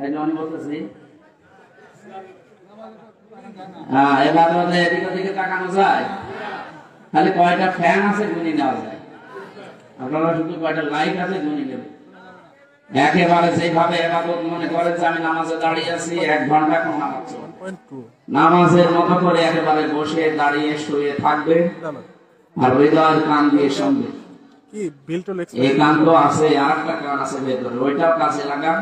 এই যে উনি বলতেছি এবাদতে এদিক ওদিকে তাকানো যায়? তাহলে কয়টা ফ্যান আছে গুনি নেওয়া যায়? আপনারা শুধু কয়টা লাইট আছে গুনি নেবেন। একেবারে যেভাবে এবাদত মনে করেন যে আমি নামাজে দাঁড়িয়ে আছি 1 ঘন্টা কোন নামাজ নামাজের মতো করে একেবারে বসে দাঁড়িয়ে শুয়ে থাকবে আর হৃদয়ের কান দিয়ে শুনবে। এই কান তো আছে, আর একটা কান আছে ভেতরে, ওইটাও কাছে লাগান।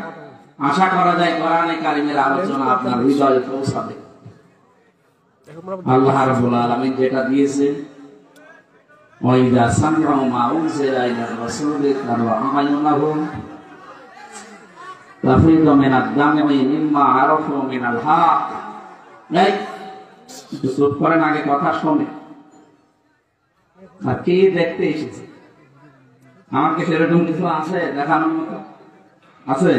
আশা করা যায় কোরআনে কারিমের আলোচনা আপনার হৃদয়ে পৌঁছাবে। আল্লাহ রাব্বুল আলামিন যেটা দিয়েছে ওয়াইদা সামিউ মা উনজিলা ইলা রাসূলি কানু আমায়ুনাহুম তাফিদু মিনাদ দামি মিম্মা আরাফু মিনাল হক। এই চুপ করেন, আগে কথা শুনে। আর কি দেখতে এসেছে? আমাকে সেরকম কিছু আছে দেখানোর মতো? আছে?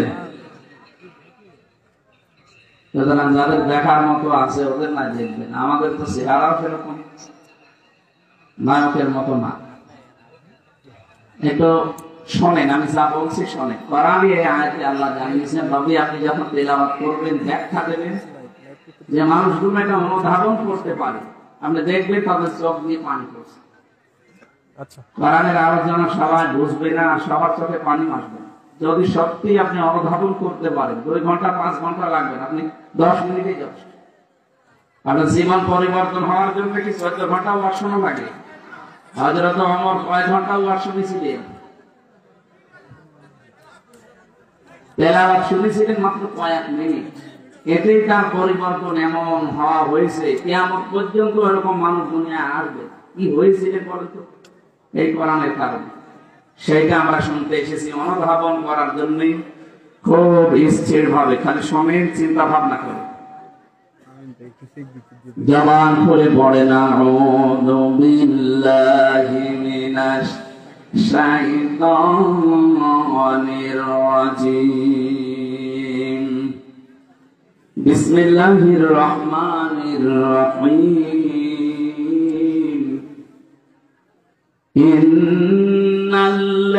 সুতরাং যাদের দেখার মতো আছে ওদের না দেখবেন। আমাদের তো চেহারাও সেরকম নায়কের মতো না। একটু শোনেন, আমি যা বলছি শোনেন। কোরআনে এই আয়াতে আল্লাহ জানিয়েছেন নবী আপনি যখন তেলাওয়াত করবেন ব্যাখ্যা দেবেন যে মানুষগুলো এটা অনুধাবন করতে পারে। আপনি দেখলে তাদের চোখ দিয়ে পানি পড়ছে। আচ্ছা, কোরআনের আলোচনা সবাই বুঝবে না, সবার চোখে পানি আসবে। যদি সত্যি আপনি অনুধাবন করতে পারেন 2 ঘন্টা 5 ঘন্টা লাগবে, আপনি 10 মিনিটেই যথেষ্ট। আপনার জীবন পরিবর্তন হওয়ার জন্য কি 14 ঘন্টা ওয়াজ শোনা লাগে? হযরত ওমর কয় ঘন্টা ওয়াজ শুনেছিলেন? তেলাওয়াত শুনেছিলেন মাত্র কয়েক মিনিট। এতেই তার পরিবর্তন এমন হওয়া হয়েছে, কিয়ামত পর্যন্ত এরকম মানুষ দুনিয়ায় আসবে। কি হয়েছিল বলে তো? এই কোরআনের কারণে। সেইটা আমরা শুনতে এসেছি অনুধাবন করার জন্য খুব স্থির ভাবে, খালি সময়ের চিন্তা ভাবনা করে জবান খুলে পড়ে না আউযু বিল্লাহি মিনাশ শাইতানির রাজিম বিসমিল্লাহির রহমানির রহিম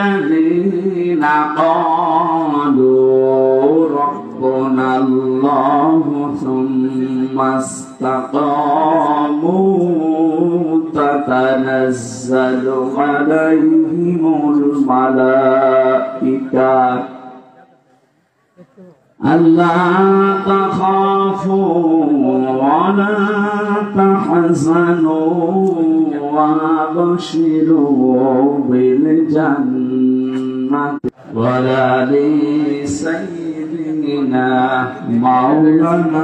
ইন্নাল্লাযীনা ক্বালু রাব্বুনাল্লাহু সুম্মা ইসতাকামু তাতানাজ্জালু আলাইহিমুল মালাঈকা আল্লা তাখাফু ওয়া লা তাহজানু ওয়া বাশিরু বিল জান্নাতি ওয়া লি সাইয়্যিদিনা মাওলানা।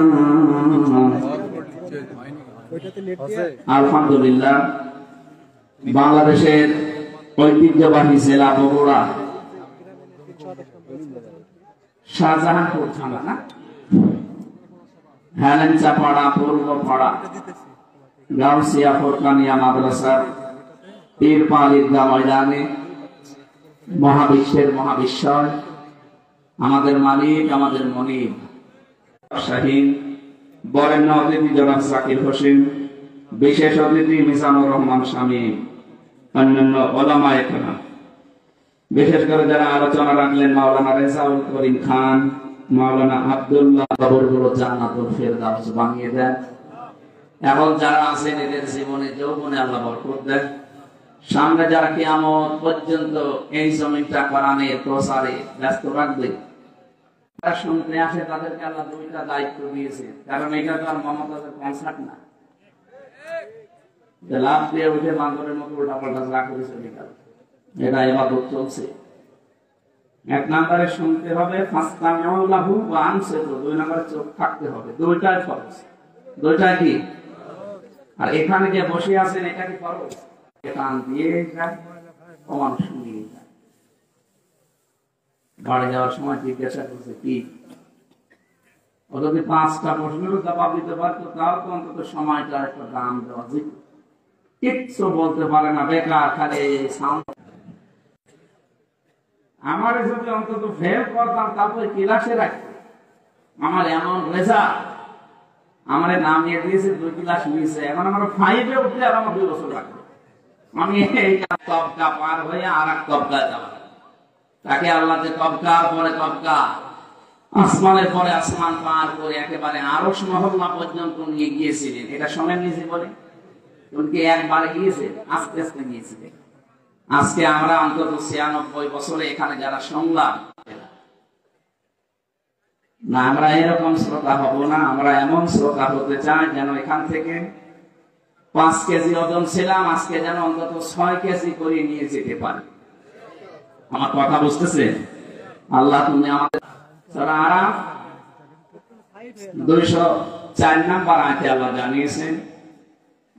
আলহামদুলিল্লাহ, বাংলাদেশের ঐতিহ্যবাহী জেলা বগুড়া শাহজাহানপুর থানা না হেলেঞ্চাপাড়া পূর্বপাড়া গাউসিয়া ফোরকানিয়া মাদ্রাসার পীরপাল ঈদগাহ ময়দানে মহাবিশ্বের মহাবিশ্বর আমাদের মালিক, আমাদের মনিব শাহীন, বরেণ্য অতিথি জনাব জাকির হোসেন, বিশেষ অতিথি মিজানুর রহমান শামীম, অন্যান্য ওলামায়ে কেরাম, বিশেষ করে যারা আলোচনা রাখলেন মাওলানা রেজাউল করিম খান, মাওলানা আব্দুল্লাহ, কবরগুলো জান্নাতুল ফেরদাউস বানিয়ে দেন। এখন যারা আছেন এদের জীবনে যৌবনে আল্লাহ বরকত দেন। সামনে যারা কিয়ামত পর্যন্ত এই জমিনটা কোরআনের প্রচারে ব্যস্ত রাখবে, যারা শুনতে আসে তাদেরকে আল্লাহ 2টা দায়িত্ব দিয়েছে। কারণ এটা তো আর মমতাজের কনসার্ট না যে লাভ দিয়ে উঠে মান্দরের মতো উল্টাপাল্টা যা করে চলে গেল। এটা ইবাদত চলছে। 1 নম্বরে শুনতে হবে, 2 নম্বরে চোখ থাকতে হবে। 2টাই ফরজ। 2টা কি? আর এখানে যে বসে আছেন এটা কি ফরজ? কান দিয়ে যায়, মানুষ শুনিয়ে যায়। বাড়ি যাওয়ার সময় জিজ্ঞাসা করছে কি, ও যদি 5টা প্রশ্নের জবাব দিতে পারতো তাও তো অন্তত সময়টা একটা দাম দেওয়া যেত। কিচ্ছু বলতে পারে না, বেকার খালি সাউন্ড। আমার যদি অন্তত ফেল করতাম তারপরে ক্লাসে রাখতো, আমার এমন রেজাল্ট, আমার নামিয়ে দিয়েছে 2 ক্লাস নিয়েছে, এখন আমার 5-এ উঠলে আর আমার 2 বছর লাগবে। আমি এই তবকা পার হয়ে আর এক তবকা যাওয়া, তাকে আল্লাহ যে তবকার পরে তবকা আসমানের পরে আসমান পার করে একেবারে আরশ মহল্লা পর্যন্ত নিয়ে গিয়েছিলেন। এটা শোনেন নিজে বলে উনকে একবার গিয়েছে, আস্তে আস্তে গিয়েছিলেন। আজকে আমরা অন্তত 96 বছরে এখানে যারা শুনলাম না, আমরা এরকম শ্রোতা হব না। আমরা এমন শ্রোতা হতে চাই যেন এখান থেকে 5 কেজি ওজন ছিলাম, আজকে যেন অন্তত 6 কেজি করে নিয়ে যেতে পারি। আমার কথা বুঝতেছে? আল্লাহ তুমি আমাদের সূরা আরাফ 204 নম্বর আয়াতে আল্লাহ জানিয়েছেন,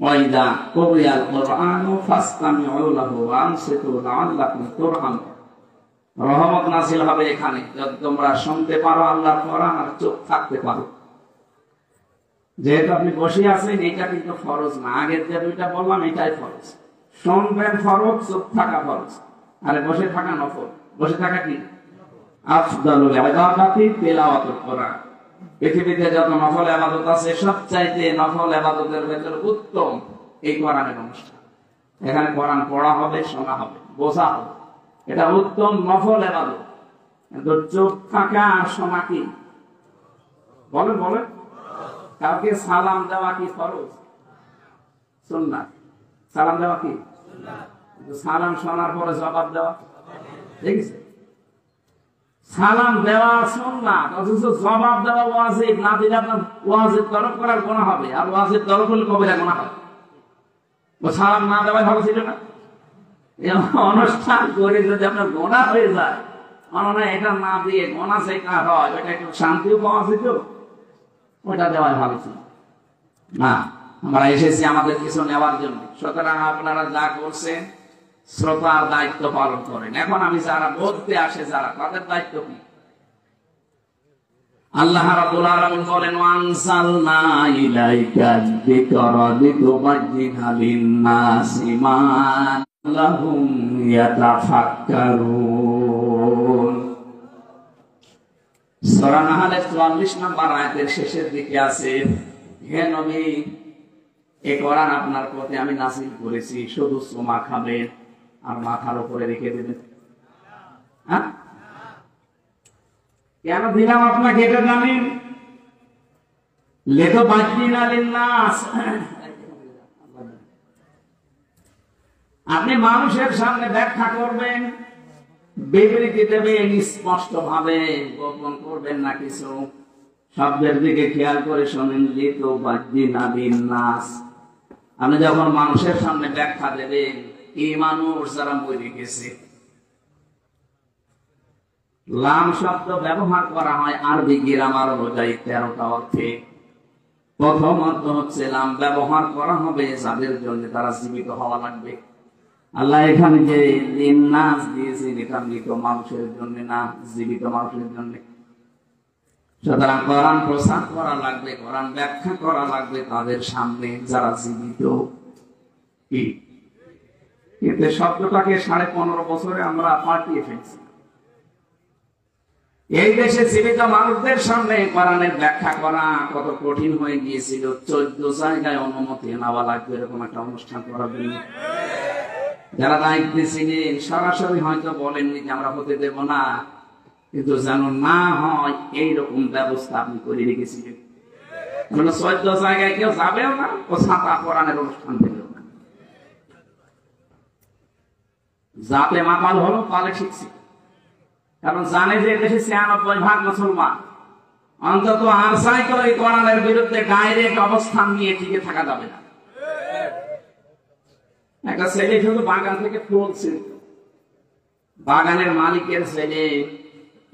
ওয়াইদা কুরিয়াল কুরআনু ফাসতামিউ লাহু ওয়া আনসিতু লাআল্লাকুম তুরহামুন। রহমত নাযিল হবে এখানে যদি তোমরা শুনতে পারো আল্লাহর কোরআন আর চুপ থাকতে পারো। যেহেতু আপনি বসে আছেন, এটা কিন্তু ফরজ না। আগের যে দুইটা বললাম এটাই ফরজ। শুনবেন ফরজ, চুপ থাকা ফরজ, আর বসে থাকা নফল। বসে থাকা কি? আফদালুল ইবাদাতি তিলাওয়াতুল কোরআন। পৃথিবীতে যত নফল ইবাদত আছে সবচাইতে নফল ইবাদতের ভেতর উত্তম এই কোরআনের অনুষ্ঠান। এখানে কোরআন পড়া হবে, শোনা হবে, বোঝা হবে, এটা উত্তম নফল ইবাদত। কিন্তু চুপ থাকা আর শোনা কি? বলেন বলেন। কাউকে সালাম দেওয়া কি ফরজ? সুন্নাত। সালাম দেওয়া কি? সালাম শোনার পরে জবাব দেওয়া, ঠিক আছে? সালাম দেওয়া সুন্নাত, অথচ জবাব দেওয়া ওয়াজিব। না দিলে আপনার ওয়াজিব তরক করার গুনাহ হবে, আর ওয়াজিব তরক করলে কবিরা গুনাহ হবে। ও সালাম না দেওয়াই ভালো ছিল না? অনুষ্ঠান করে যদি আপনার গোনা হয়ে যায়, মনে হয় এটা না দিয়ে গোনা শেখা হয়, এটা একটু শান্তিও পাওয়া যেত, ওটা দেওয়াই ভালো ছিল না। আমরা এসেছি আমাদের কিছু নেওয়ার জন্য। সুতরাং আপনারা যা করছেন শ্রোতার দায়িত্ব পালন করেন। এখন আমি যারা বলতে আসে যারা, তাদের দায়িত্ব কি? আল্লাহ রাব্বুল আলামিন বলেন, ওয়ানসালনা ইলাইকা যিকরা লিতুবাজ্জিনা লিন-নাসি মা লাহুম ইয়াতাফাক্কারুন। সূরা নাহলের 44 নম্বর আয়াতের শেষের দিকে আছে, হে নবী, এই কোরআন আপনার পথে আমি নাযিল করেছি, শুধু সুমা খাবেন আর মাথার উপরে রেখে দেবেন। হ্যাঁ, কেন দিলাম আপনাকে এটা জানেন? লিতুবাজ্জিনা লিন-নাস, আপনি মানুষের সামনে ব্যাখ্যা করবেন, বিবৃতি দেবেন স্পষ্ট ভাবে, গোপন করবেন না কিছু। শব্দের দিকে খেয়াল করে শোনেন, লিতুবাজ্জিনা লিন-নাস। আপনি যখন মানুষের সামনে ব্যাখ্যা দেবেন, এই মানুষ যারা মরে গেছে, লাম শব্দ ব্যবহার করা হয় আরবি গ্রামার অনুযায়ী 13টা অর্থে। প্রথম অর্থ হচ্ছে লাম ব্যবহার করা হবে যাদের জন্য তারা জীবিত হওয়া লাগবে। আল্লাহ এখানে যে লিন-নাস দিয়েছেন, এটা মৃত মানুষের জন্য না, জীবিত মানুষের জন্য। সুতরাং কোরআন প্রচার করা লাগবে, কোরআন ব্যাখ্যা করা লাগবে তাদের সামনে যারা জীবিত। কিন্তু শব্দটাকে 15.5 বছরে আমরা পাল্টিয়ে ফেলছি। এই দেশে জীবিত মানুষদের সামনে কোরআনের ব্যাখ্যা করা কত কঠিন হয়ে গিয়েছিল। 14 জায়গায় অনুমতি নেওয়া লাগবে এরকম একটা অনুষ্ঠান করার জন্য। যারা দায়িত্বে ছিলেন সরাসরি হয়তো বলেননি যে আমরা হতে দেব না, কিন্তু যেন না হয় এইরকম ব্যবস্থা আপনি করে রেখেছিলেন। 14 জায়গায় কেউ যাবেও না, ও ছাতা কোরআনের অনুষ্ঠান দেবেও না। যাতে মাতাল হলো পালে শিখছি, কারণ জানে যে দেশে 96% মুসলমান। অন্তত আর সাইকেল এই কোরআনের বিরুদ্ধে ডাইরেক্ট অবস্থান নিয়ে টিকে থাকা যাবে না। একটা ছেলে শুধু বাগান থেকে ফুল ছিঁড়ত, বাগানের মালিকের ছেলে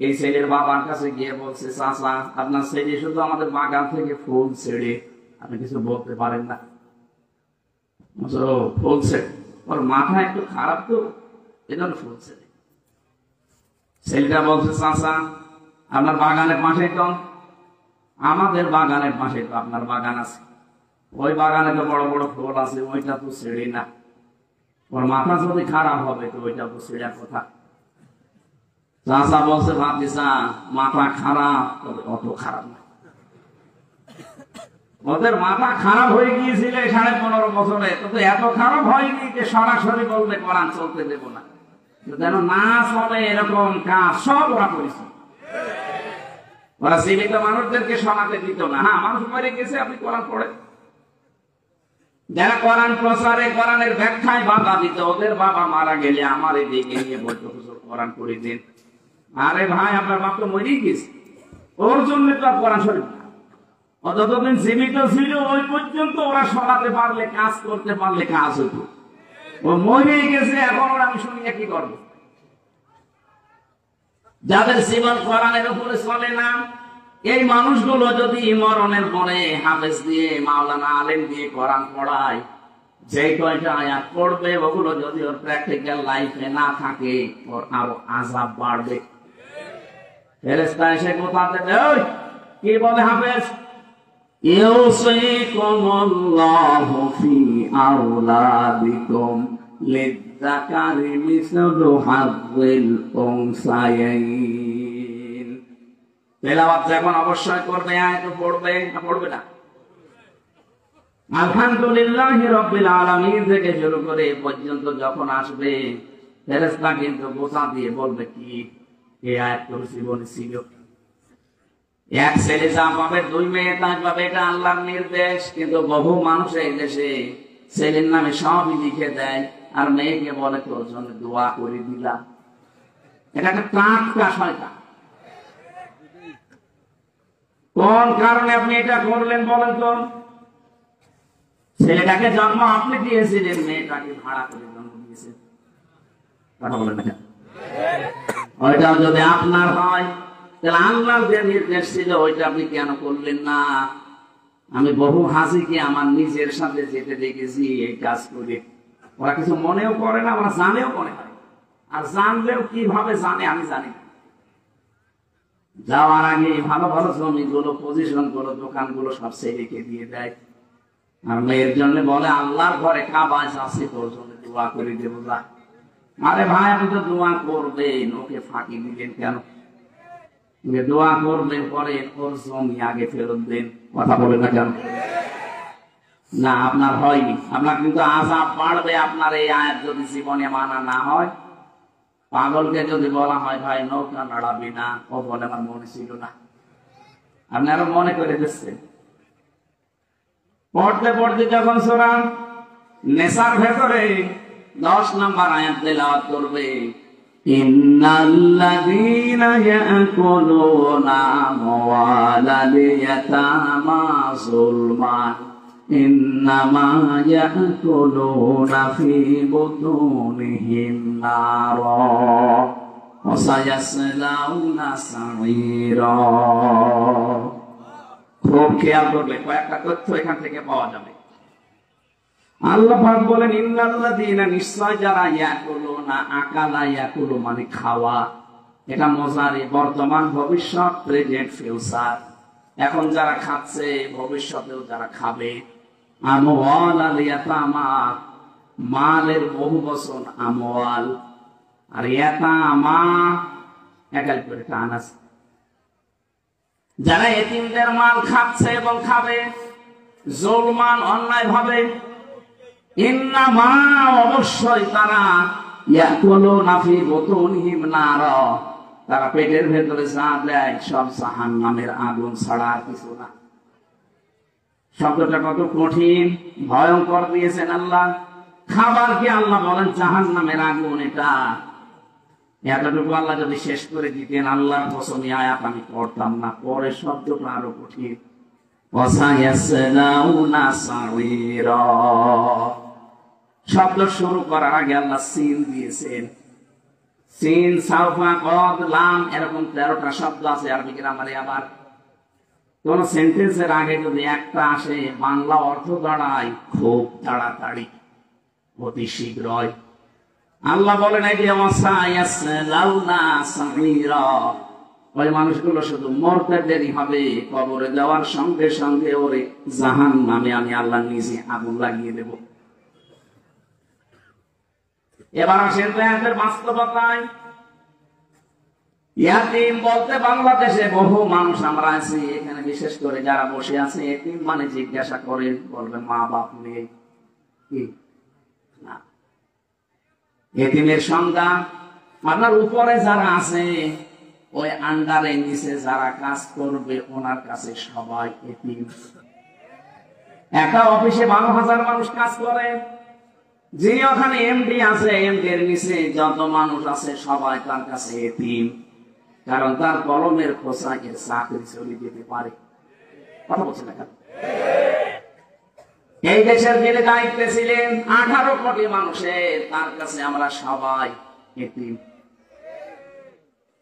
এই ছেলের বাবার কাছে গিয়ে বলছে, চাচা আপনার ছেলে শুধু আমাদের বাগান থেকে ফুল ছেড়ে, আপনি কিছু বলতে পারেন না? ফুল ছেড়ে, ওর মাথা একটু খারাপ তো, এজন্য ফুল ছেড়ে। ছেলেটা বলছে, চাচা আপনার বাগানের পাশে তো, আমাদের বাগানের পাশে তো আপনার বাগান আছে, ওই বাগানে তো বড় বড় ফুল আছে, ওইটা তো ছেড়ে না। ওর মাথা যদি খারাপ হবে তো ওইটা তো ছেড়ার কথা। চাচা বলছে, ভাতিজা মাথা খারাপ, তবে অত খারাপ না। ওদের মাথা খারাপ হয়ে গিয়েছিল 15.5 বছরে, তো এত খারাপ হয়নি যে সরাসরি বলতে কোরআন চলতে দেব না। যেন না চলে এরকম কাজ সব ওরা করেছে। ওরা জীবিত মানুষদেরকে শোনাতে দিত না। হ্যাঁ, মানুষ মরে গেছে, আপনি কোরআন পড়ে। যারা কোরআন প্রচারে, কোরআনের ব্যাখ্যায় বাধা দিত, ওদের বাবা মারা গেলে আমার এদিকে নিয়ে বলতো, হুজুর কোরআন পড়ে দিন। আরে ভাই, আপনার বাপ তো মরেই গেছে, ওর জন্য তো আর কোরআন শরীফ না। ও যতদিন জীবিত ছিল ওই পর্যন্ত ওরা শোনাতে পারলে, কাজ করতে পারলে কাজ হতো। ও মরেই গেছে, এখন ওরা আমি শুনিয়ে কি করবো? যাদের জীবন কোরআনের উপরে চলে না, এই মানুষগুলো যদি মরণের পরে হাফেজ দিয়ে, মাওলানা আলেম দিয়ে কোরআন পড়ায়, যে কয়টা আয়াত পড়বে ওগুলো যদি ওর প্র্যাকটিক্যাল লাইফে না থাকে, ওর আরো আযাব বাড়বে। ফেরেশতা এসে কোথাতে দেয়, কি বলে হাফেজ? ইউসিকুমুল্লাহু ফি আওলাদিকুম লিয-যাকারি মিসলু হায্যিল উনসায়াইন। তেলাওয়াত যখন অবশ্যই করবে, আয়াত পড়বে না, পড়বে না। আলহামদুলিল্লাহি রাব্বিল আলামিন থেকে শুরু করে এ পর্যন্ত যখন আসবে, ফেরেশতা কিন্তু বোঝা দিয়ে বলবে, কি এই আয়াত তোর জীবনে ছিল? এক ছেলে যা পাবে, দুই মেয়ে তা পাবে, এটা আল্লাহর নির্দেশ। কিন্তু বহু মানুষ এই দেশে ছেলের নামে সবই লিখে দেয়, আর মেয়েকে বলে তোর জন্য দোয়া করে দিলাম। এটা একটা টাটকা শয়তান। কোন কারণে আপনি এটা করলেন বলেন তো? ছেলেটাকে জন্ম আপনি দিয়েছিলেন, মেয়েটাকে ভাড়া করে জন্ম দিয়েছেন। কথা বলেন না? ওইটাও যদি আপনার হয়, তাহলে আল্লাহর যে নির্দেশ ছিল ওইটা আপনি কেন করলেন না? আমি বহু হাজিকে আমার নিজের সাথে যেতে দেখেছি এই কাজ করে। ওরা কিছু মনেও করে না, ওরা জানেও মনে হয়, আর জানলেও কিভাবে জানে আমি জানি না। যাওয়ার আগে ভালো ভালো জমিগুলো, পজিশন গুলো, দোকানগুলো সব ছেলেকে দিয়ে দেয়, আর মেয়ের জন্য বলে আল্লাহর ঘরে কাবায় আছে, তোর জন্য দোয়া করে দেবো। আরে ভাই, আপনি তো দোয়া করবেন, ওকে ফাঁকি দিলেন কেন? দোয়া করবেন, পরে ওর জমি আগে ফেরত দেন। কথা বলে না কেন? না, আপনার হয়নি, আপনার কিন্তু আযাব বাড়বে আপনার এই আয়াত যদি জীবনে মানা না হয়। পাগলকে যদি বলা হয় ভাই নৌকা নাড়াবি না, ও বলে আমার মনে ছিল না। আপনি আরো মনে করে দিচ্ছেন। পড়তে পড়তে যখন সূরা নেসার ভেতরে 10 নম্বর আয়াত তেলাওয়াত করবে, ইন্নাল্লাযীনা ইয়াকুলুনা আমওয়ালাল ইয়াতামা যুলমান ইন্নামা ইয়াকুলুনা ফি বুতুনিহিম নারা ওয়া সায়াসলাউনা সাঈরা। খুব খেয়াল করলে কয়েকটা তথ্য এখান থেকে পাওয়া যাবে। আল্লাহ পাক বলেন, ইন্নাল্লাযীনা, নিশ্চয় যারা, ইয়াকুলুনা, আকালা ইয়াকুলু মানে খাওয়া, এটা মুজারি, বর্তমান, ভবিষ্যৎ, প্রেজেন্ট, ফিউচার। এখন যারা খাচ্ছে, ভবিষ্যতেও যারা খাবে। আমওয়ালাল ইয়াতামা, মালের বহু বচন আমওয়াল, আর ইয়াতামা একাল করে টান আছে। যারা এতিমদের মাল খাচ্ছে এবং খাবে, জুলমান, অন্যায় ভাবে, ইন্নামা, অবশ্যই তারা, ইয়াকুলুনা ফি বুতুনিহিম নারা, তারা পেটের ভেতরে যা দেয় সব জাহান্নামের আগুন ছাড়া আর কিছু না। শব্দটা কত কঠিন, ভয়ঙ্কর দিয়েছেন আল্লাহ। খাবার কি আল্লাহ বলেন জাহান্নামের আগুন, এটা এতটুকু আল্লাহ যদি শেষ করে দিতেন, আল্লাহর কসম আয়াত আমি পড়তাম না। পরে শব্দটা আরো কঠিন, ওয়াসায়াসলাউনা সাঈরা। শব্দ শুরু করার আগে আল্লাহ সিন দিয়েছেন। সিন, সাউফা, কদ, লাম, এরকম 13টা শব্দ আছে আরবি গ্রামারে। আবার কোন সেন্টেন্সের আগে যদি একটা আসে, বাংলা অর্থ দাঁড়ায় খুব তাড়াতাড়ি, অতি শীঘ্রই। আল্লাহ বলেন, এই যে ওয়াসায়াসলাউনা সাঈরা, ওই মানুষগুলো শুধু মরতে দেরি হবে, কবরে যাওয়ার সঙ্গে সঙ্গে ওরে জাহান্নামে আমি আল্লাহ নিজে আগুন লাগিয়ে দেব। এবার আসেন এদের বাস্তবতায়। ইয়াতিম বলতে বাংলাদেশে বহু মানুষ আমরা আছি, এখানে বিশেষ করে যারা বসে আছে, এতিম মানে জিজ্ঞাসা করেন, বলবে মা বাপ নেই। কি না, এতিমের সংজ্ঞা আপনার উপরে যারা আছে ওই আন্ডারে নিচে যারা কাজ করবে ওনার কাছে সবাই এতিম। একটা অফিসে 12,000 মানুষ কাজ করে, যিনি ওখানে এমডি আছে, এমডি এর নিচে যত মানুষ আছে সবাই তার কাছে এতিম, কারণ তার কলমের খোঁচাকে চাকরি চলে যেতে পারে। কথা বলছে না? এই দেশের যিনি দায়িত্বে ছিলেন 18 কোটি মানুষের, তার কাছে আমরা সবাই এতিম।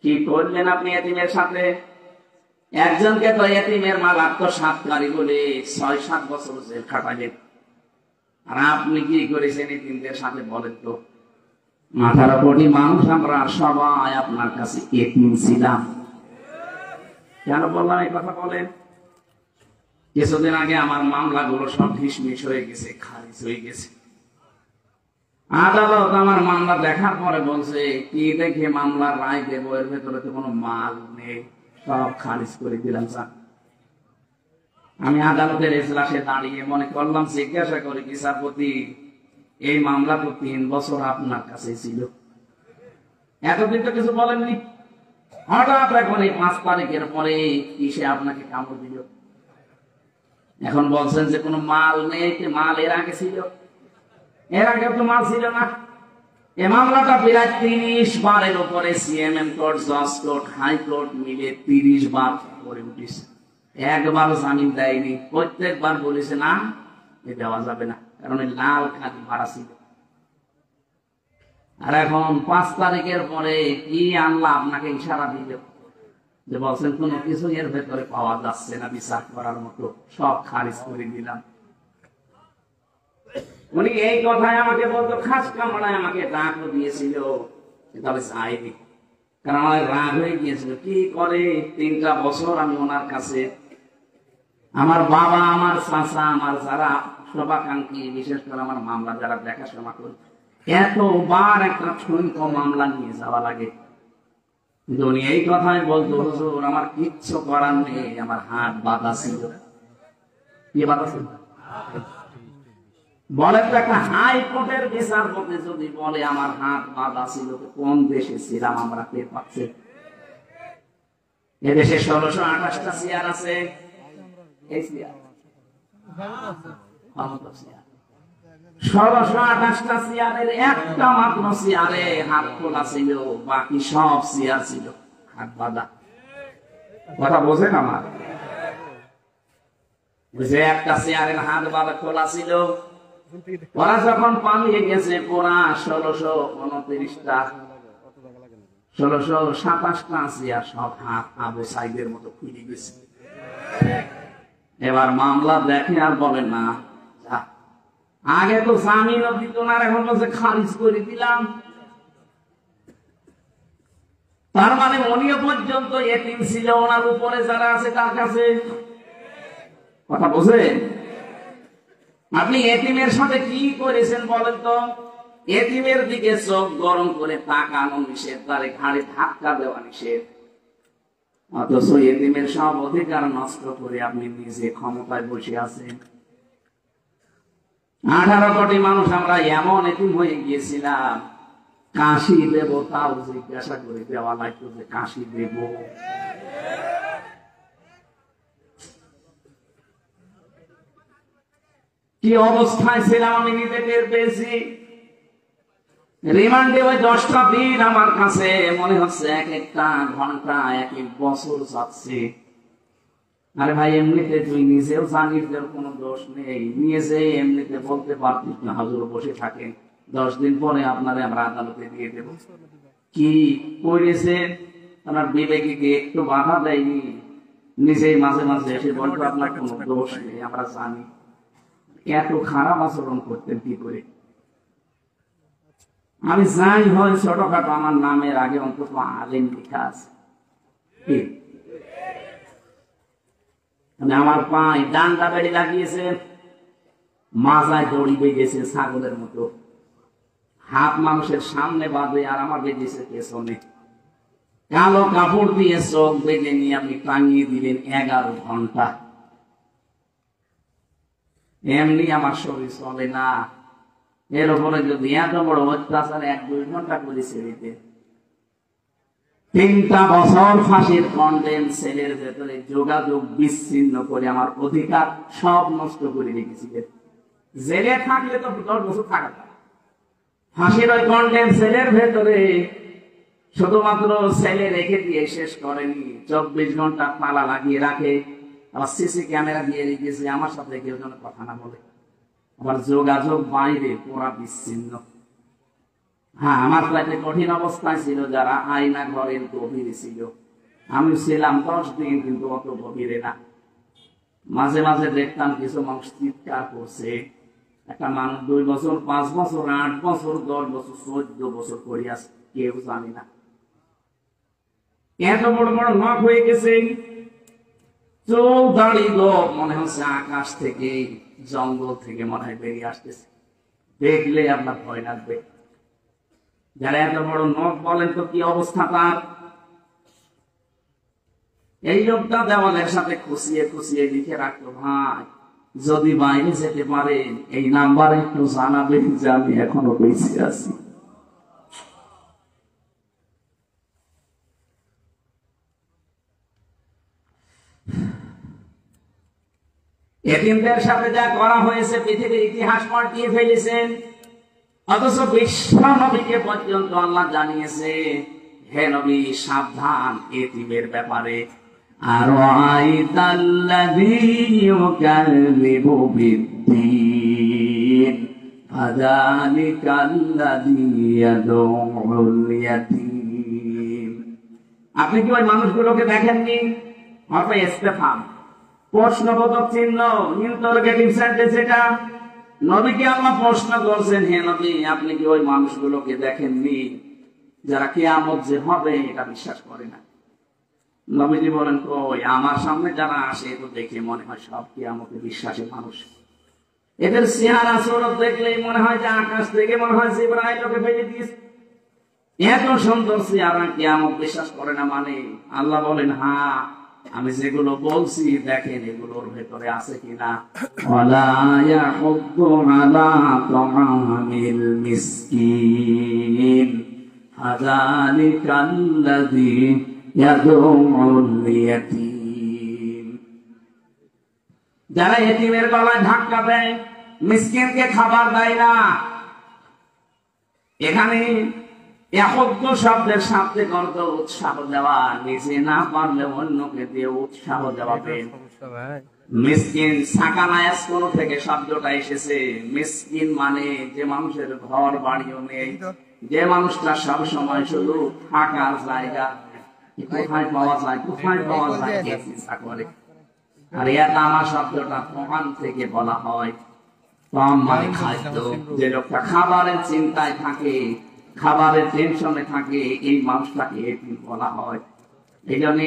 কি করলেন আপনি এতিমের সাথে? একজনকে তো এতিমের মাল আত্মসাৎকারী বলে 6-7 বছর জেল খাটালেন। আর আপনি কি করেছেন এতিমদের সাথে বলেন তো? 18 কোটি মানুষ আমরা সবাই আপনার কাছে এতিম ছিলাম। কেন বললাম এই কথা বলেন? কিছুদিন আগে আমার মামলাগুলো সব ঢিসমিস হয়ে গেছে, খারিজ হয়ে গেছে। আদালত আমার মামলা দেখার পরে বলছে, কি দেখে মামলার রায় দেবো, এর ভেতরে তো কোনো মাল নেই, সব খারিজ করে দিলাম। আমি আদালতের এজলাসে দাঁড়িয়ে মনে করলাম, জিজ্ঞাসা করি বিচারপতি, এই মামলা তো 3 বছর আপনার কাছে ছিল, এতদিন তো কিছু বলেননি, হঠাৎ এখন এই 5 তারিখের পরে কিসে আপনাকে কামড় দিল? এখন বলছেন যে কোনো মাল নেই। মাল এর আগে ছিল? এর আগে তো মাল ছিল না। এই মামলাটা প্রায় 30 বারের উপরে সিএমএম কোর্ট, জজ কোর্ট, হাইকোর্ট মিলে 30 বার করে উঠেছে, একবার জামিন দেয়নি। প্রত্যেকবার বলেছে না, এ দেওয়া যাবে না, কারণ লাল খালি ভাড়া ছিল। আর এখন 5 তারিখের পরে কি আল্লাহ আপনাকে ইশারা দিল যে বলছেন কোন কিছু এর ভেতরে পাওয়া যাচ্ছে না বিচার করার মতো, সব খারিজ করে দিলাম। উনি এই কথায় আমাকে বলতো, খাস কামড়ায় আমাকে ডাকও দিয়েছিল, তবে যাইনি, কারণ আমার রাগ হয়ে গিয়েছিল। কি করে 3টা বছর আমি ওনার কাছে, আমার বাবা, আমার চাচা, আমার যারা শুভাকাঙ্ক্ষী, বিশেষ করে আমার মামলা যারা দেখাশোনা করে, এতবার একটা ঠুনক মামলা নিয়ে যাওয়া লাগে। কিন্তু উনি এই কথাই বলতো, হুজুর আমার কিচ্ছু করার নেই, আমার হাত বাঁধা ছিল। কি বাঁধা ছিল বলেন তো? একটা হাইকোর্টের বিচারপতি যদি বলে আমার হাত বাঁধা ছিল, তো কোন দেশে ছিলাম আমরা টের পাচ্ছি? এদেশে 1628টা চেয়ার আছে, এই চেয়ার 1628টা চেয়ারের একটা মাত্র চেয়ারে হাত খোলা ছিল, বাকি সব চেয়ার ছিল হাত বাঁধা। কথা বোঝেন আমার? যে একটা চেয়ারের হাত বাঁধা খোলা ছিল, ওরা যখন পালিয়ে গেছে পুরা 1629টা 1627টা চেয়ার সব হাত আবু সাইদের মতো খুলে গেছে। এবার মামলা দেখে আর বলেন না, আগে তো জামিনও দিত না, এখন বলছে খারিজ করে দিলাম। তার মানে উনিও পর্যন্ত এতিম ছিল, ওনার উপরে যারা আছে তার কাছে। কথা বোঝেন? আপনি এতিমের সাথে কি করেছেন বলেন তো? এতিমের দিকে চোখ গরম করে তাকানো নিষেধ, তারে ঘাড়ে ধাক্কা দেওয়া নিষেধ, অথচ এতিমের সব অধিকার নষ্ট করে আপনি নিজে ক্ষমতায় বসে আছেন। 18 কোটি মানুষ আমরা এমন এতিম হয়ে গিয়েছিলাম, কাশি দেব তাও জিজ্ঞাসা করে দেওয়া লাগতো যে কাশি দেব। কি অবস্থায় ছিলাম আমি নিজে টের পেয়েছি। রিমান্ডে ওই 10টা দিন আমার কাছে মনে হচ্ছে এক একটা ঘন্টা, এক এক বছর যাচ্ছে। আরে ভাই, এমনিতে তুই নিজেও জানিস যে কোনো দোষ নেই, নিয়ে যে এমনিতে বলতে পারতিস না হাজুর বসে থাকেন, 10 দিন পরে আপনারে আমরা আদালতে দিয়ে দেব। কি করেছেন? আপনার বিবেকে একটু বাধা দেয়নি? নিজেই মাঝে মাঝে এসে বলতো আপনার কোনো দোষ নেই, আমরা জানি। এত খারাপ আচরণ করতেন কি করে? আমি যাই হয় ছোটখাটো, আমার নামের আগে অন্তত আলেম লেখা আছে। আমার পায়ে ডান্ডা বেড়ি লাগিয়েছে, মাথায় দড়ি বেঁধেছে ছাগলের মতো, হাত মানুষের সামনে বাঁধে আর আমার বেঁধেছে পেছনে, কালো কাপড় দিয়ে চোখ বেঁধে নিয়ে আপনি টাঙিয়ে দিলেন 11 ঘন্টা। এমনি আমার শরীর চলে না, এর উপরে যদি এত বড় অত্যাচার 1-2 ঘন্টা করে ছেড়ে দিতেন, 3টা বছর ফাঁসির কন্ডেম সেলের ভেতরে যোগাযোগ বিচ্ছিন্ন করে আমার অধিকার সব নষ্ট করে রেখেছিলেন। জেলে থাকলে তো 10 বছর থাকা যায়। ফাঁসির ওই কন্ডেম সেলের ভেতরে শুধুমাত্র সেলে রেখে দিয়ে শেষ করেনি, 24 ঘন্টা তালা লাগিয়ে রাখে, আবার সিসি ক্যামেরা দিয়ে রেখেছে আমার সাথে কেউ যেন কথা না বলে। আবার যোগাযোগ বাইরে পুরা বিচ্ছিন্ন। হ্যাঁ, আমার ফ্ল্যাটে কঠিন অবস্থায় ছিল যারা আয়না ঘরের গভীরে ছিল। আমি ছিলাম 10 দিন, কিন্তু অত গভীরে না। মাঝে মাঝে দেখতাম কিছু মানুষ চিৎকার করছে। একটা মানুষ 2 বছর, 5 বছর, 8 বছর, 10 বছর, 14 বছর করে আসে, কেউ জানি না। এত বড় বড় নখ হয়ে গেছে, চোখ দাড়ি লোক মনে হচ্ছে আকাশ থেকে, জঙ্গল থেকে মনে হয় বেরিয়ে আসতেছে। দেখলে আপনার ভয় লাগবে। যারা এত বড় নখ, বলেন তো কি অবস্থা তার। এই লোকটা দেওয়ালের সাথে খুশিয়ে খুশিয়ে লিখে রাখতো, ভাই যদি বাইরে যেতে পারেন এই নাম্বারে একটু জানাবেন যে আমি এখনো বেঁচে আছি। এতিমদের সাথে যা করা হয়েছে পৃথিবীর ইতিহাস পাল্টিয়ে ফেলেছেন। অথচ বিশ্ব নবীকে পর্যন্ত আল্লাহ জানিয়েছে, হে নবী সাবধান এতিমের ব্যাপারে। আর আইতাল্লাযী ইউকাযযিবু বিদ্দীন ফাযালিকাল্লাযী ইয়াদউল ইয়াতীম। আপনি কি ওই মানুষগুলোকে দেখেননি? হয়তো ইস্তেফাম, প্রশ্নবোধক চিহ্ন, ইন্টারোগেটিভ সেন্টেন্স। এটা নবীকে আল্লাহ প্রশ্ন করছেন, হে নবী আপনি কি ওই মানুষগুলোকে দেখেননি যারা কিয়ামত যে হবে এটা বিশ্বাস করে না? নবীজি বলেন, কই আমার সামনে যারা আসে তো দেখে মনে হয় সব কিয়ামতে বিশ্বাসী মানুষ। এদের চেহারা সুরত দেখলেই মনে হয় যে আকাশ থেকে মনে হয় জিবরাইল ওকে ফেলে দিয়েছে। এত সুন্দর চেহারা, কিয়ামত বিশ্বাস করে না মানে? আল্লাহ বলেন, হ্যাঁ আমি যেগুলো বলছি দেখেন এগুলোর ভেতরে আছে কিনা। ওয়ালা ইয়াহুদ্দু আলা তাআমিল মিসকিন ফাযালিকাল্লাযী ইয়াদউল ইয়াতীম। যারা এতিমের গলায় ধাক্কা দেয়, মিসকিনকে খাবার দেয় না। এখানে ইয়াহুদ্দু শব্দের সাথে অর্থ উৎসাহ দেওয়া, নিজে না পারলে অন্যকে দিয়ে উৎসাহ দেওয়াবে। মিসকিন সাকানায়াস কোন থেকে শব্দটা এসেছে। মিসকিন মানে যে মানুষের ঘর বাড়িও নেই, যে মানুষটা সব সময় শুধু থাকার জায়গা, কোথায় পাওয়া যায় কোথায় পাওয়া যায় চিন্তা করে। আর ইয়াতামা শব্দটা কোরআন থেকে বলা হয়। কম মানে খাদ্য, যে লোকটা খাবারের চিন্তায় থাকে, খাবারের টেনশনে থাকে, এই মানুষটাকে এতিম বলা হয়। এই জন্য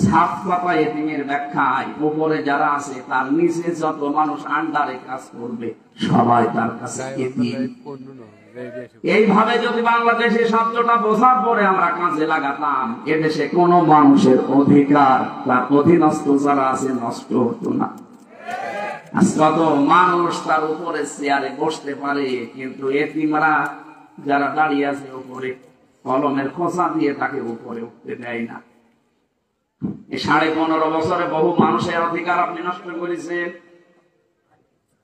সাফ কথা এতিমের ব্যাখ্যায় উপরে যারা আছে তার নিচে যত মানুষ আন্ডারে কাজ করবে সবাই তার কাছে এতিম। এইভাবে যদি বাংলাদেশে শব্দটা বোঝার পরে আমরা কাজে লাগাতাম, এদেশে কোন মানুষের অধিকার তার অধীনস্থ যারা আছে নষ্ট হতো না। আজ কত মানুষ তার উপরে চেয়ারে বসতে পারে, কিন্তু এতিমরা যারা দাঁড়িয়ে আছে উপরে কলমের খোঁচা দিয়ে তাকে উপরে উঠতে দেয় না। 15.5 বছরে বহু মানুষের অধিকার আপনি নষ্ট করেছেন।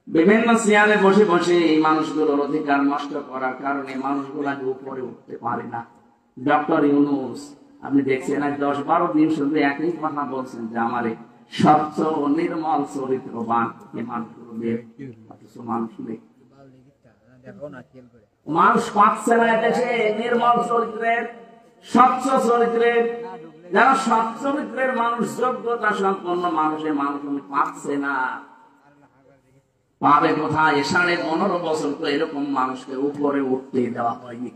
বিভিন্ন চেয়ারে বসে বসে এই মানুষগুলোর অধিকার নষ্ট করার কারণে মানুষগুলা উপরে উঠতে পারে না। ডক্টর ইউনূস আপনি দেখছেন 10-12 দিন শুধু একই কথা বলছেন যে আমার স্বচ্ছ ও নির্মল চরিত্রবান এই মানুষগুলো দিয়ে, অথচ মানুষ নেই। মানুষ পাচ্ছে না দেশে নির্মল চরিত্রের, স্বচ্ছ চরিত্রের। যারা সৎ চরিত্রের মানুষ, যোগ্যতা সম্পন্ন মানুষের মানুষ পাচ্ছে না। পাবে কোথায়? 15.5 বছর তো এরকম মানুষকে উপরে উঠতে দেওয়া হয়নি।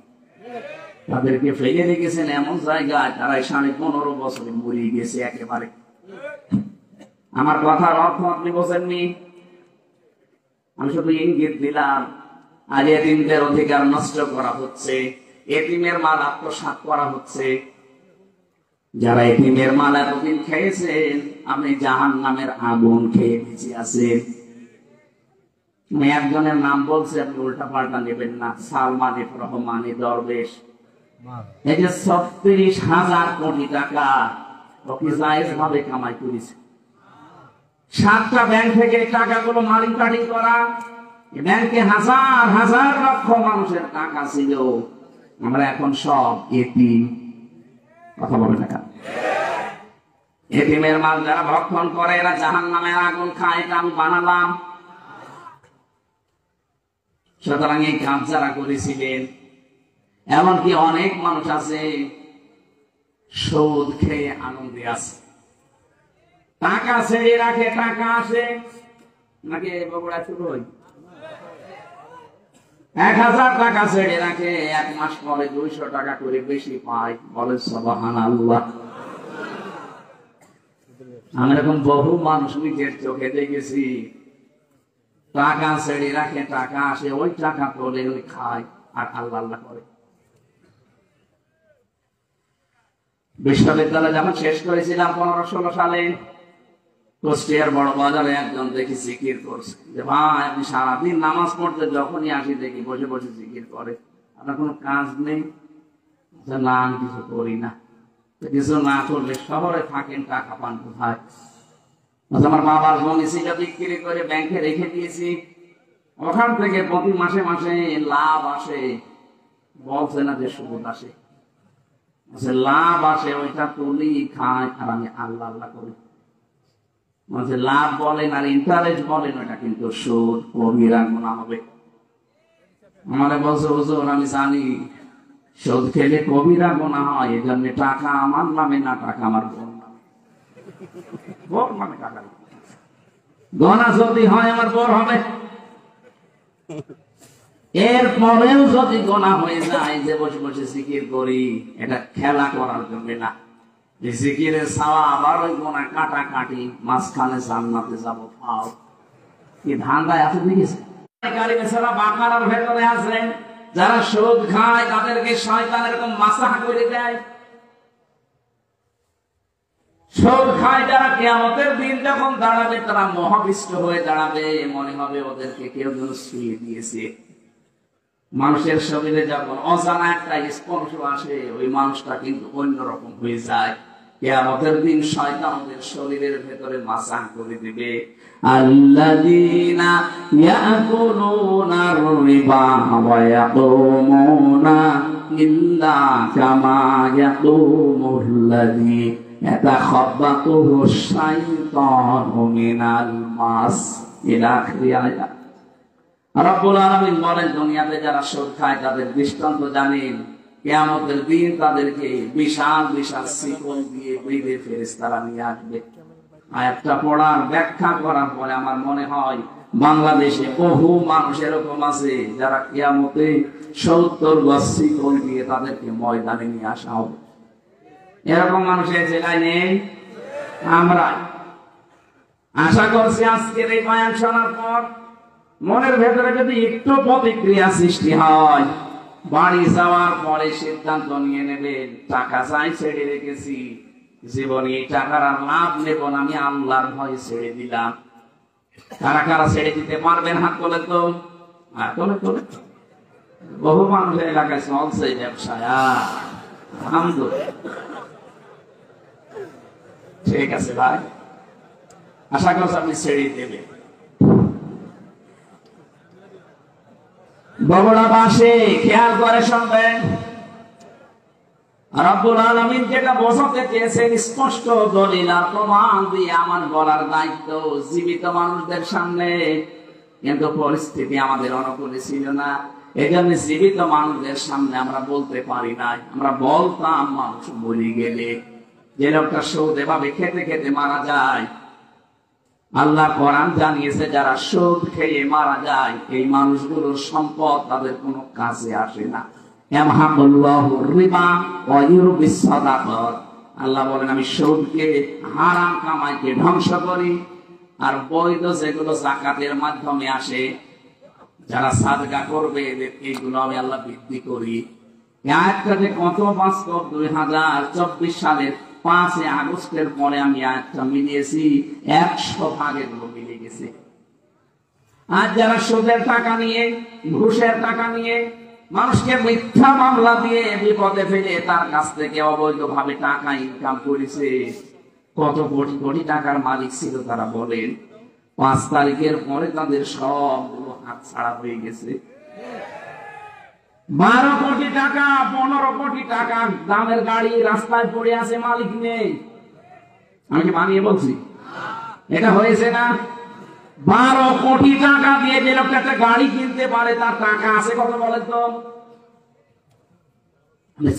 তাদেরকে ফেলে রেখেছেন এমন জায়গায় তারা 15.5 বছরে মরিয়ে গেছে একেবারে। আমার কথার অর্থ আপনি বোঝেননি, আমি শুধু ইঙ্গিত দিলাম। আর এতিমদের অধিকার নষ্ট করা হচ্ছে, এতিমের মাল আত্মসাৎ করা হচ্ছে। যারা এতিমের মাল এতদিন খেয়েছেন, আপনি জাহান্নামের আগুন খেয়ে বেঁচে আছেন। আমি একজনের নাম বলছি, আপনি উল্টা পাল্টা নেবেন না। সালমান এফ রহমানি দরবেশ, এই যে 36,000 কোটি টাকা ওকে জায়েজ ভাবে কামাই করেছে। 7টা ব্যাংক থেকে টাকাগুলো মালিকানি করা, ব্যাংকে হাজার হাজার লক্ষ মানুষের টাকা ছিল। আমরা এখন সব এতিম। কথা বলে না, এতিমের মাল যারা ভক্ষণ করে এরা জাহান্নামের আগুন খায়। এটা আমি বানালাম। সুতরাং এই কাজ যারা করেছিলেন, এমনকি অনেক মানুষ আছে সুদ খেয়ে আনন্দে আছে, টাকা ছেড়ে রাখে, টাকা আসে নাকি বগুড়া শুরু হয় 1000 টাকা ছেড়ে রাখে, 1 মাস পরে 200 টাকা করে বেশি পায়। বলে সুবহানাল্লাহ। আমি এরকম বহু মানুষ নিজের চোখে দেখেছি, টাকা ছেড়ে রাখে, টাকা আসে, ওই টাকা তোলে, ওই খায় আর আল্লাহ আল্লাহ করে। বিশ্ববিদ্যালয় যখন শেষ করেছিলাম 15-16 সালে, কুষ্টিয়ার বড় বাজারে একজন দেখি জিকির করছে যে ভাই আপনি সারাদিন নামাজ পড়তে যখনই আসি দেখি বসে বসে জিকির করে, আপনার কোনো কাজ নেই? না, আমি কিছু করি না। কিছু না করলে শহরে থাকেন, টাকা পান কোথায়? আমার বাবার জমি ছিল, বিক্রি করে ব্যাংকে রেখে দিয়েছি, ওখান থেকে প্রতি মাসে মাসে লাভ আসে। বলছে না যে সুদ আসে, লাভ আসে, ওইটা তুলি খায় আর আমি আল্লাহ আল্লাহ করি। লাভ বলেন আর ইন্টারেস্ট বলেন, ওটা কিন্তু সুদ, কবিরা গুনাহ হবে। আমারে বলছে হুজুর আমি জানি সুদ খেলে কবিরা গুনাহ হয়, এই জন্য টাকা আমার নামে না, টাকা আমার বোন নামে। বোন নামে টাকা গোনা যদি হয় আমার বোন হবে। এরপরেও যদি গোনা হয়ে যায় যে বসে বসে জিকির করি, এটা খেলা করার জন্য না। জিকিরের সাওয়া আবার ওই গোনা কাটা কাটি, মাঝখানে জান্নাতে যাব পাও। কি ধান্দা এত দেখেছে? বাকারার ভেতরে আছে যারা সুদ খায়, তাদেরকে শয়তান এরকম মাসাহ করে দেয়। সুদ খায় যারা, কিয়ামতের দিন যখন দাঁড়াবে তারা মহাবিষ্ট হয়ে দাঁড়াবে, মনে হবে ওদেরকে কেউ যেন শুয়ে দিয়েছে। মানুষের শরীরে যখন অজানা একটা স্পর্শ আসে, ওই মানুষটা কিন্তু অন্যরকম হয়ে যায়। কিয়ামতের দিন শয়তান ওদের শরীরের ভেতরে মাসাহ করে দিবে। আল্লাযীনা ইয়াকুলুনা রিবা ওয়া ইয়াকুমুনা ইল্লা কামা ইয়াকুমুল্লাযী ইয়াতাখাব্বাতুহু শাইতানু মিনাল মাস। ইলা আখিরি আয়াত। রব্বুল আলামিন বলেন, দুনিয়াতে যারা সুদ খায় তাদের দৃষ্টান্ত জানেন, কিয়ামতের দিন তাদেরকে বিশাল বিশাল শিকল দিয়ে বেঁধে ফেরেশতারা নিয়ে আসবে। আয়াতটা পড়ার ব্যাখ্যা করার পরে আমার মনে হয় বাংলাদেশে বহু মানুষ এরকম আছে যারা কিয়ামতে 70 গজ শিকল দিয়ে তাদেরকে ময়দানে নিয়ে আসা হবে। এরকম মানুষ এই জেলায় নেই। আমরা আশা করছি আজকের এই বয়ান শোনার পর মনের ভেতরে যদি একটু প্রতিক্রিয়া সৃষ্টি হয়, বাড়ি যাওয়ার পরে সিদ্ধান্ত নিয়ে নেবেন, টাকা চাই ছেড়ে রেখেছি, জীবনে এই টাকার আর লাভ নেব না, আমি আল্লাহর ভয়ে ছেড়ে দিলাম। কারা কারা ছেড়ে দিতে পারবেন হাত তোলে তো? তোলে তোলে। বহু মানুষ এলাকায় চলছে ব্যবসায়, আলহামদুলিল্লাহ। ঠিক আছে ভাই, আশা করছি আপনি ছেড়ে দেবেন। বগুড়াবাসী খেয়াল করে শুনবেন, রব্বুল আলামিন যেটা বোঝাতে চেয়েছেন স্পষ্ট দলিল আর প্রমাণ দিয়ে আমার বলার দায়িত্ব জীবিত মানুষদের সামনে, কিন্তু পরিস্থিতি আমাদের অনুকূলে ছিল না। এজন্য জীবিত মানুষদের সামনে আমরা বলতে পারি নাই। আমরা বলতাম মানুষ মরে গেলে, যে লোকটা সুদ এভাবে খেতে খেতে মারা যায়, আল্লাহ কোরআন জানিয়েছে যারা সুদ খেয়ে মারা যায় এই মানুষগুলোর সম্পদ তাদের কোনো কাজে আসে না। ইয়ামহাকুল্লাহুর রিবা ওয়া ইউরবিস সাদাকাত। আল্লাহ বলেন আমি সুদকে, হারাম কামাইকে ধ্বংস করি, আর বৈধ যেগুলো যাকাতের মাধ্যমে আসে, যারা সাদকা করবে এইগুলো আমি আল্লাহ বৃদ্ধি করি। এই আয়াতটাতে কত বাস্তব। 2024 সালের 5 আগস্টের পরে আমি আয়াতটা মিলিয়েছি, 100 ভাগে মিলে গেছে। আর যারা সুদের টাকা নিয়ে, ঘুষের টাকা নিয়ে মানুষকে মিথ্যা মামলা দিয়ে বিপদে ফেলে তার কাছ থেকে অবৈধভাবে টাকা ইনকাম করেছে। কত কোটি কোটি টাকার মালিক ছিল তারা বলেন। 5 তারিখের পরে তাদের সবগুলো হাত ছাড়া হয়ে গেছে। 12 কোটি টাকা 15 কোটি টাকা দামের গাড়ি রাস্তায় পড়ে আছে, মালিক নেই। আমি কি বানিয়ে বলছি? এটা হয়েছে না? 12 কোটি টাকা দিয়ে যে লোকটা একটা গাড়ি কিনতে পারে তার টাকা আছে কত বলেন তো?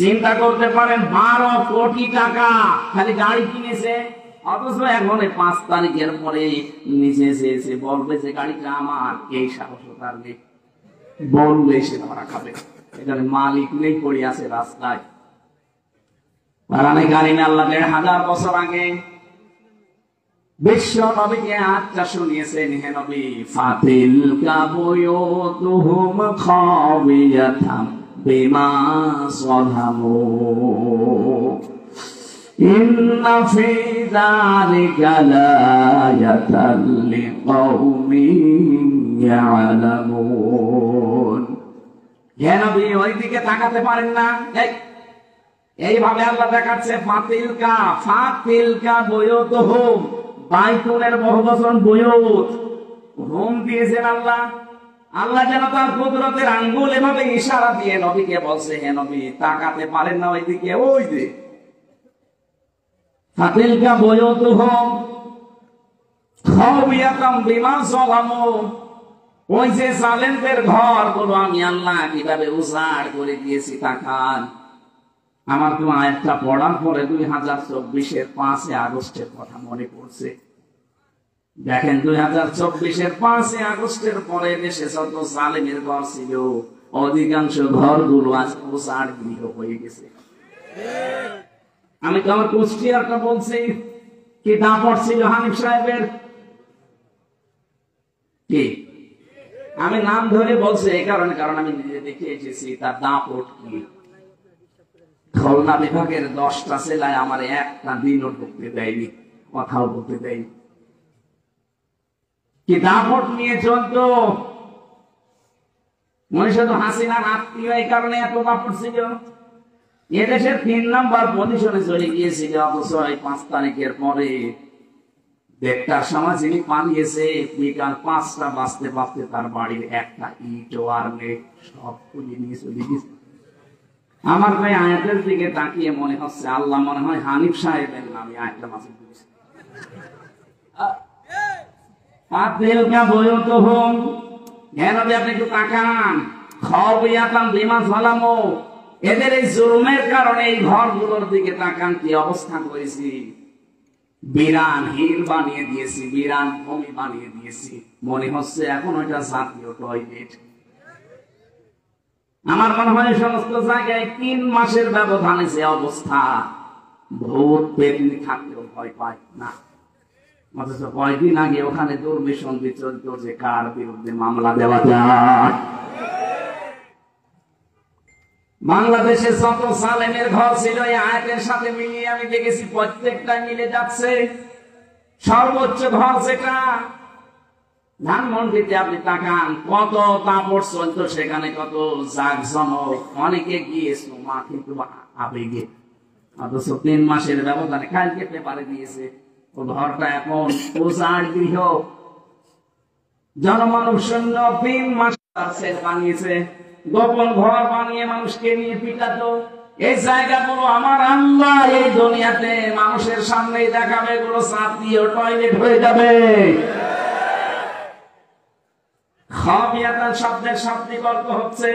চিন্তা করতে পারেন, 12 কোটি টাকা খালি গাড়ি কিনেছে। অথচ এখন 5 তারিখের পরে নিচে এসে বলবে যে গাড়িটা আমার, এই সাহস তার নেই। বললে সে ধরা খাবে। এখানে মালিক নেই, পড়ে আছে রাস্তায়। গাড়ি না আল্লাহ 1500 বছর আগে বিশ্ব নবীকে আচ্ছা শুনিয়েছেন, হে নবী, ফাতিলকা বুয়ুতুহুম খাবিয়াতাম বিমা সালামু ইন্না ফি যালিকা লায়াতাল লিকাউমিন ইয়ালামুন। হে নবী, ওইদিকে তাকাতে পারেন না? এইভাবে আল্লাহ দেখাচ্ছে, ফাতিলকা বুয়ুতুহুম, বাইতুনের বহুবচন বুয়ুত, হোম দিয়েছেন আল্লাহ। আল্লাহ যেন তার কুদরতের আঙ্গুল এভাবে ইশারা দিয়ে নবীকে বলছে, হে নবী, তাকাতে পারেন না ওইদিকে? ওই যে ফাতিলকা বুয়ুতুহুম খাবিয়াতাম বিমা সালামু, ওই যে জালেমদের ঘরগুলো আমি আল্লাহ কিভাবে উজাড় করে দিয়েছি তাকান। আমার তো আয়াতটা পড়ার পরে 2024-এর 5 আগস্টের কথা মনে পড়ছে। দেখেন, 2024-এর 5 আগস্টের পরে দেশে যত জালেমের ঘর ছিল, অধিকাংশ ঘরগুলো আজ উজাড় গৃহ হয়ে গেছে। আমি তো আমার কুষ্টিয়ারটা বলছি, কি দাপট ছিল হানিফ সাহেবের, কি আমি নাম ধরে বলছি এই কারণে, কারণ আমি নিজে দেখে এসেছি তার দাপট কি। খুলনা বিভাগের 10টা জেলায় আমার একটা দিনও ঢুকতে দেয়নি, কথাও বলতে দেয়নি। কি দাপট নিয়ে চলতো। মনীষা তো হাসিনার আত্মীয়, এই কারণে এত দাপট ছিল। এদেশের 3 নাম্বার পজিশনে চলে গিয়েছিল। অথচ 5 তারিখের পরে 1টার সময় যিনি পালিয়েছে, বিকাল 5টা বাজতে বাজতে তার বাড়ির একটা ইটও আর নেই, সব খুলে নিয়ে চলে গেছে। আমার ভাই আয়াতের দিকে তাকিয়ে মনে হচ্ছে আল্লাহ মনে হয় হানিফ সাহেবের নামে আয়াতটা মাঝে দিয়েছে। ফাতিলকা বুয়ুতুহুম, হে নবী, আপনি একটু তাকান। খাবিয়াতাম বিমা সালামু, এদের এই জুলুমের কারণে এই ঘরগুলোর দিকে তাকান, কি অবস্থা করেছি। বিরান হিল বানিয়ে দিয়েছি, বিরান ভূমি বানিয়ে দিয়েছি। মনে হচ্ছে এখন ওইটা জাতীয় টয়লেট। আমার মনে হয় সমস্ত জায়গায় 3 মাসের ব্যবধানে যে অবস্থা, ভূত পেতনি থাকলেও ভয় পায় না। অথচ কয়েকদিন আগে ওখানে দুর্বিসন্ধি চলত যে কার বিরুদ্ধে মামলা দেওয়া যায়। বাংলাদেশে যত জালেমের ঘর ছিল এই আয়াতের সাথে মিলিয়ে আমি দেখেছি প্রত্যেকটা মিলে যাচ্ছে। সর্বোচ্চ ঘর যেটা ধানমন্ডিতে আপনি তাকান, কত দাপট চলতো সেখানে, কত জাঁকজমক, অনেকে গিয়েছিল মা কিন্তু আবেগে। অথচ 3 মাসের ব্যবধানে কালকে পেপারে দিয়েছে ও ঘরটা এখন উজাড় গৃহ, জনমানব শূন্য। 3 মাস বানিয়েছে, গোপন ঘর বানিয়ে মানুষকে নিয়ে পিটাতো। এই জায়গাগুলো আমার আল্লাহ এই দুনিয়াতে মানুষের সামনেই দেখাবে, এগুলো জাতীয় টয়লেট হয়ে যাবে। খাবিয়াতান শব্দের শাব্দিক অর্থ হচ্ছে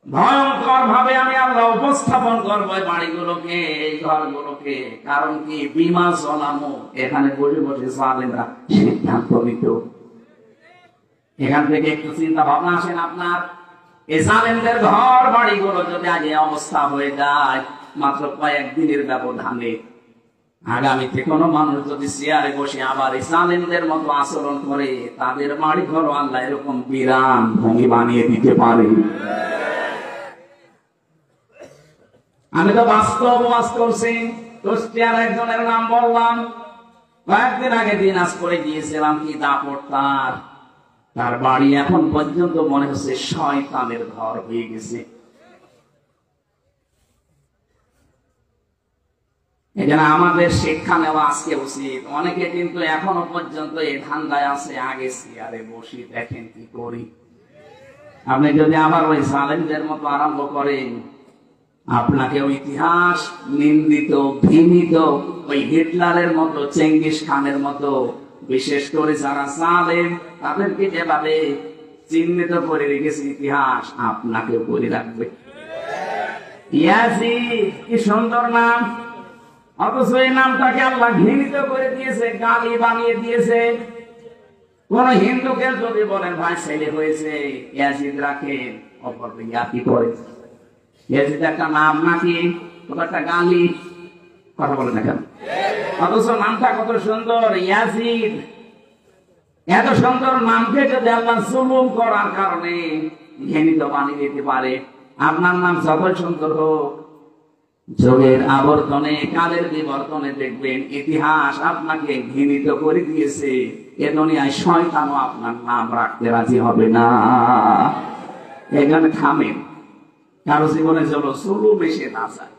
ভয়ঙ্কর ভাবে আমি আল্লাহ উপস্থাপন করবো এই বাড়িগুলোকে, এই ঘরগুলোকে। কারণ কি, বিমা সালামু, এখানে বসে বসে জালেমরা সিদ্ধান্ত নিত। এখান থেকে একটু চিন্তা ভাবনা আসেন আপনার, এই জালেমদের ঘর বাড়িগুলো যদি আগে অবস্থা হয়ে যায় মাত্র কয়েকদিনের ব্যবধানে, আগামীতে কোনো মানুষ যদি চেয়ারে বসে আবার জালেমদের মতো আচরণ করে, তাদের বাড়ি ঘর আল্লাহ এরকম বিরান ভূমি বানিয়ে দিতে পারে। আমি তো বাস্তব ওয়াজ করছি। কুষ্টিয়ার একজনের নাম বললাম, কয়েকদিন আগে দিনাজপুরে গিয়েছিলাম, কি দাপট তার। তার বাড়ি এখন পর্যন্ত মনে হচ্ছে শয়তানের ঘর হয়ে গেছে। এখানে আমাদের শিক্ষা নেওয়া আজকে উচিত। অনেকে কিন্তু এখনো পর্যন্ত এই ধান্দায় আছে, আগে চেয়ারে বসি দেখেন কি করি। আপনি যদি আবার ওই সালেমদের মতো আরম্ভ করেন, আপনাকে ওই ইতিহাস নিন্দিত ঘৃণিত ওই হিটলারের মতো, চেঙ্গিস খানের মতো, বিশেষ করে যারা সালেম তাদেরকে যেভাবে চিহ্নিত করে রেখেছে ইতিহাস, আপনাকেও করে রাখবে। ইয়াজিদ কি সুন্দর নাম, অথচ এই নামটাকে আল্লাহ ঘৃণিত করে দিয়েছে, গালি বানিয়ে দিয়েছে। কোন হিন্দুকে যদি বলেন ভাই ছেলে হয়েছে ইয়াজিদ রাখেন, অপর ইয়াকি করে। ইয়াজিদ একটা নাম নাকি একটা গালি? কথা বলে না কেন? অথচ নামটা কত সুন্দর, ইয়াজিদ। এত সুন্দর নামকে যদি আল্লাহ জুলুম করার কারণে ঘৃণিত বানিয়ে দিতে পারে, আপনার নাম যতই সুন্দর হোক, যুগের আবর্তনে, কালের বিবর্তনে দেখবেন ইতিহাস আপনাকে ঘৃণিত করে দিয়েছে। এ দুনিয়ায় শয়তানও আপনার নাম রাখতে রাজি হবে না। এখানে থামেন, কারো জীবনে যেন জুলুম এসে না যায়।